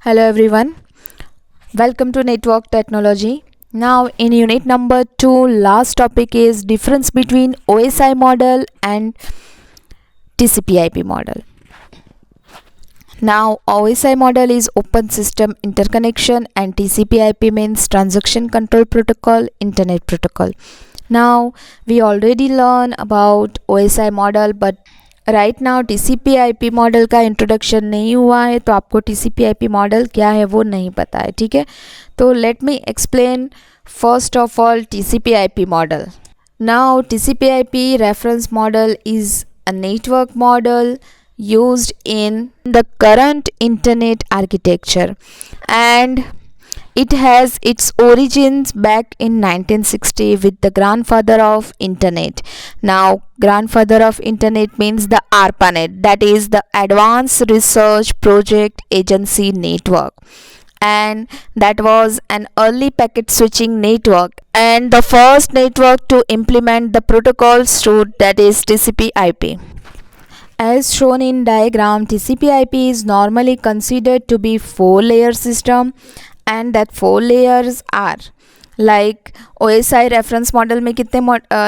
Hello everyone, welcome to Network Technology. Now in unit number 2, last topic is difference between OSI model and TCPIP model. Now OSI model is open system interconnection and TCPIP means transaction control protocol, internet protocol. Now we already learned about OSI model but right now TCP/IP model का introduction नहीं हुआ है तो आपको TCP/IP model क्या है वो नहीं पता है. ठीक है, तो let me explain first of all TCP/IP model. Now TCP/IP reference model is a network model used in the current internet architecture and it has its origins back in 1960 with the grandfather of internet. Now grandfather of internet means the ARPANET, that is the Advanced Research Project Agency Network, and that was an early packet switching network and the first network to implement the protocol suite, that is TCP/IP. As shown in diagram, TCP/IP is normally considered to be 4-layer system and that 4 layers are like OSI reference model में कितने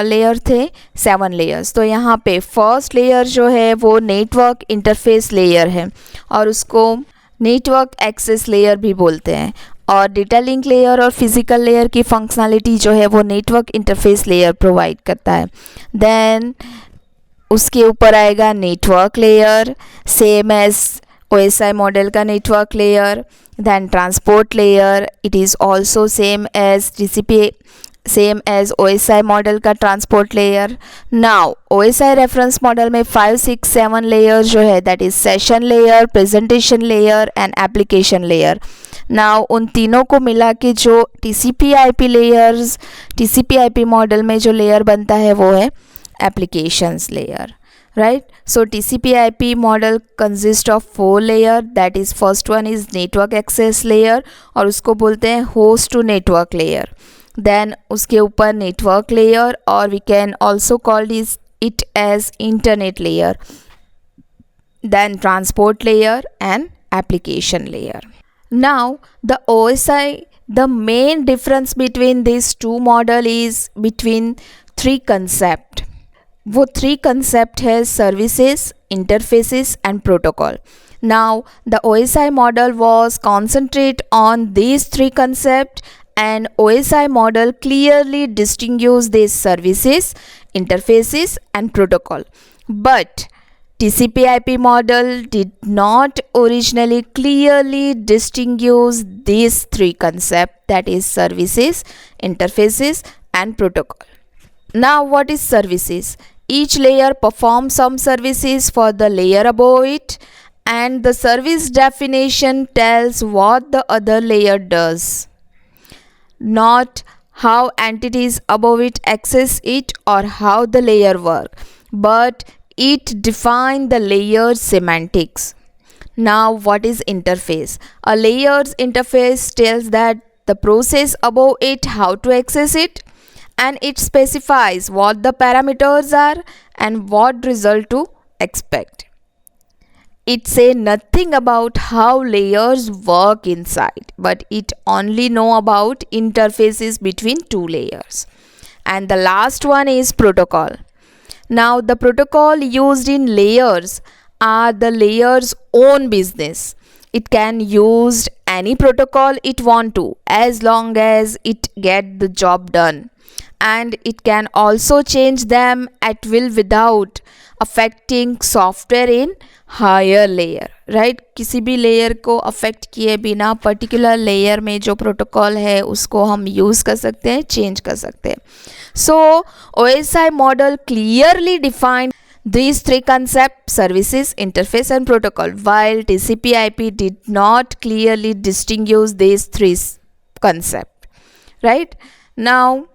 layer थे 7 layers. तो यहाँ पे first layer जो है वो network interface layer है और उसको नेटवर्क एक्सेस लेयर भी बोलते हैं और डेटा लिंक लेयर और फिजिकल लेयर की फंक्शनलिटी जो है वो नेटवर्क इंटरफेस लेयर प्रोवाइड करता है. देन उसके ऊपर आएगा network layer same as OSI model का network layer. Then transport layer, it is also same as OSI model का transport layer. Now OSI reference model में 5, 6, 7 layers जो है that is session layer, presentation layer and application layer. Now उन तीनों को मिला के जो TCP/IP model में जो layer बनता है वो है applications layer. Right, so TCP/IP model consists of 4 layer, that is first one is network access layer और उसको बोलते हैं host to network layer. Then उसके ऊपर network layer और we can also call it as internet layer. Then transport layer and application layer. Now the main difference between these two model is between 3 concept. वो 3 concept है services, interfaces and protocol. Now the OSI model was concentrate on these 3 concept and OSI model clearly distinguish these services, interfaces and protocol. But TCP/IP model did not originally clearly distinguish these 3 concept, that is services, interfaces and protocol. Now what is services? Each layer performs some services for the layer above it and the service definition tells what the other layer does, not how entities above it access it or how the layer work, but it defines the layer semantics. Now what is interface? A layer's interface tells that the process above it how to access it and it specifies what the parameters are and what result to expect. It say nothing about how layers work inside, but it only know about interfaces between 2 layers. And the last one is protocol. Now the protocol used in layers are the layer's own business. It can use any protocol it want to as long as it get the job done. And it can also change them at will without affecting software in higher layer. Right, किसी भी layer को affect किए बिना particular layer में जो protocol है उसको हम यूज़ कर सकते हैं, चेंज कर सकते हैं. So OSI model clearly defined these 3 concepts, services, interface and protocol, while TCP/IP did not clearly distinguish these 3 concepts. Right, now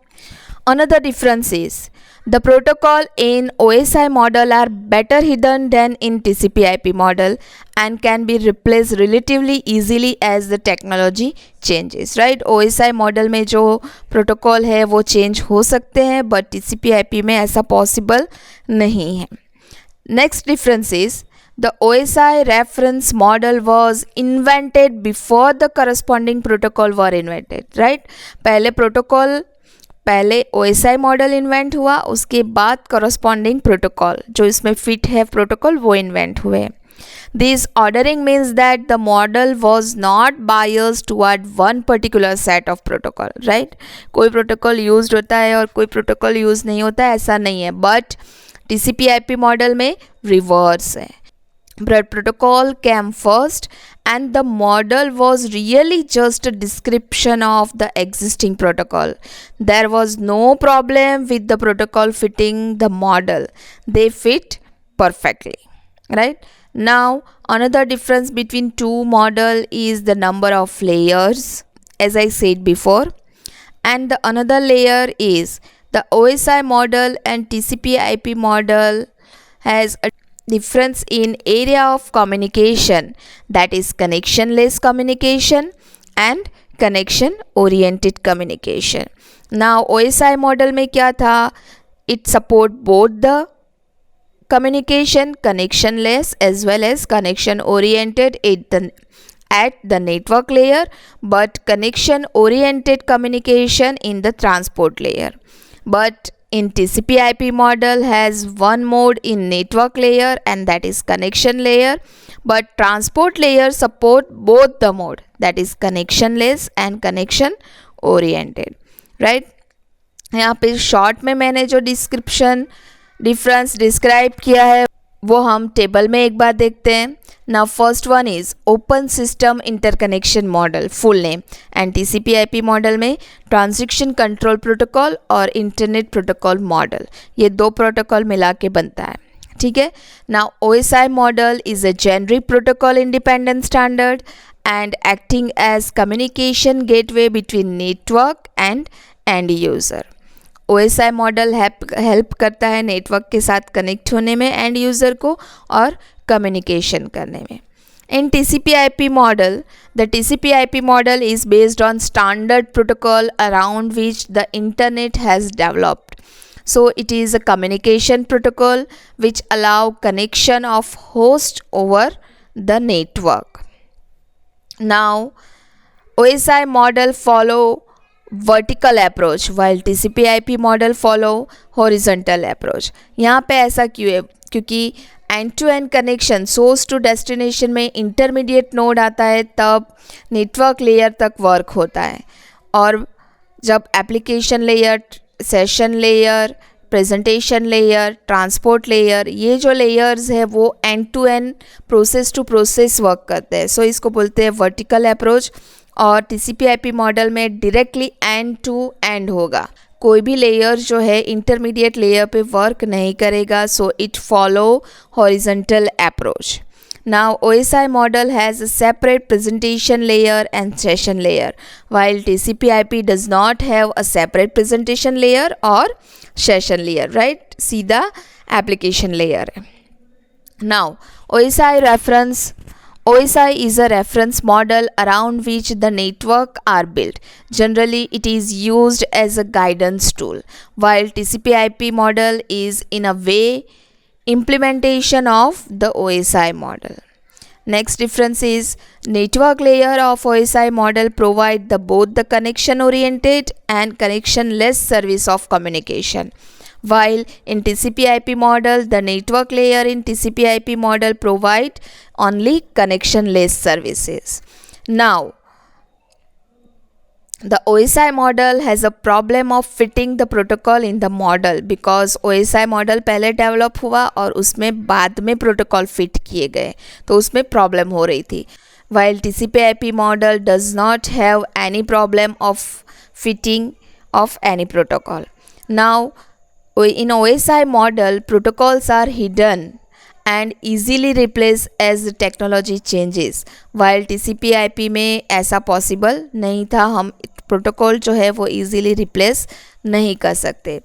another difference is the protocol in OSI model are better hidden than in TCP/IP model and can be replaced relatively easily as the technology changes. Right, OSI model में जो protocol है वो change हो सकते हैं but TCP/IP में ऐसा possible नहीं है. Next difference is The OSI reference model was invented before the corresponding protocol were invented, right? पहले OSI मॉडल इन्वेंट हुआ, उसके बाद corresponding protocol जो इसमें फिट है प्रोटोकॉल वो इन्वेंट हुए. This ordering means that the model was not biased toward one particular set of protocol, right? कोई प्रोटोकॉल यूज होता है और कोई प्रोटोकॉल यूज नहीं होता है, ऐसा नहीं है. बट TCP/IP मॉडल में रिवर्स है. But protocol came first and the model was really just a description of the existing protocol. There was no problem with the protocol fitting the model. They fit perfectly, right? Now another difference between two model is the number of layers, as I said before, and the another layer is the OSI model and TCP/IP model has a difference in area of communication, that is connectionless communication and connection oriented communication. Now OSI model में क्या था, it support both the communication connectionless as well as connection oriented at the network layer, but connection oriented communication in the transport layer. But in TCP/IP model has one mode in network layer and that is connection layer, but transport layer support both the mode, that is connectionless and connection oriented, right? यहाँ पे short में मैंने जो difference describe किया है वो हम table में एक बार देखते हैं. Now first one is open system interconnection model, full name, and TCP/IP model में transaction control protocol और internet protocol model, ये दो प्रोटोकॉल मिला के बनता है, ठीक है. Now OSI model is a generic protocol independent standard and acting as communication gateway between network and end user. OSI model help करता है नेटवर्क के साथ कनेक्ट होने में एंड यूज़र को और कम्युनिकेशन करने में. In TCP/IP model, the TCP/IP model is based on standard protocol around which the internet has developed. So it is a communication protocol which allow connection of host over the network. Now OSI model follow vertical approach while TCP/IP model follow horizontal approach. यहाँ पे ऐसा क्यों है, क्योंकि end to end connection source to destination में intermediate node आता है तब नेटवर्क लेयर तक वर्क होता है, और जब application layer, session layer, presentation layer, transport layer, ये जो लेयर्स है वो end to end process to process work करते हैं. सो इसको बोलते हैं वर्टिकल अप्रोच. और TCP/IP मॉडल में डायरेक्टली एंड टू एंड होगा, कोई भी लेयर जो है इंटरमीडिएट लेयर पे वर्क नहीं करेगा. So it follow horizontal approach. Now OSI model has a separate presentation layer and session layer while TCP/IP does not have a separate presentation layer और session layer, right? सीधा application layer है. Now OSI is a reference model around which the network are built. Generally, it is used as a guidance tool, while TCP/IP model is in a way implementation of the OSI model. Next difference is network layer of OSI model provide both the connection oriented and connectionless service of communication. While in TCP/IP model, the network layer in TCP/IP model provide only connectionless services. Now, the OSI model has a problem of fitting the protocol in the model because OSI model पहले develop हुआ और उसमें बाद में protocol fit किए गए, तो उसमें प्रॉब्लम हो रही थी. While TCP/IP model does not have any problem of fitting of any protocol. Now, in OSI model, protocols are hidden and easily replaced as the technology changes, while TCP/IP में ऐसा possible नहीं था, हम protocol जो है वो easily replace नहीं कर सकते.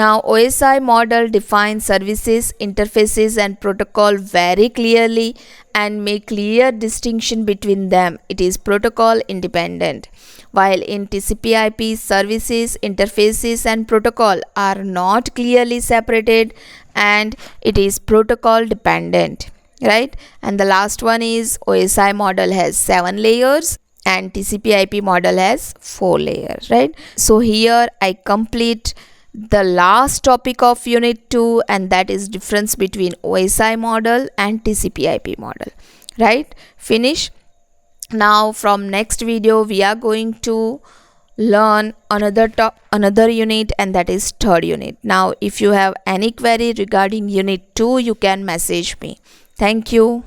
Now OSI model defines services, interfaces and protocol very clearly and make clear distinction between them. It is protocol independent. While in TCP/IP, services, interfaces and protocol are not clearly separated and it is protocol dependent. right? And the last one is OSI model has 7 layers and TCP/IP model has 4 layers, right? So here I complete the last topic of unit 2, and that is difference between OSI model and TCP/IP model, right? Finish. Now from next video we are going to learn another unit, and that is third unit. Now if you have any query regarding unit 2, you can message me. Thank you.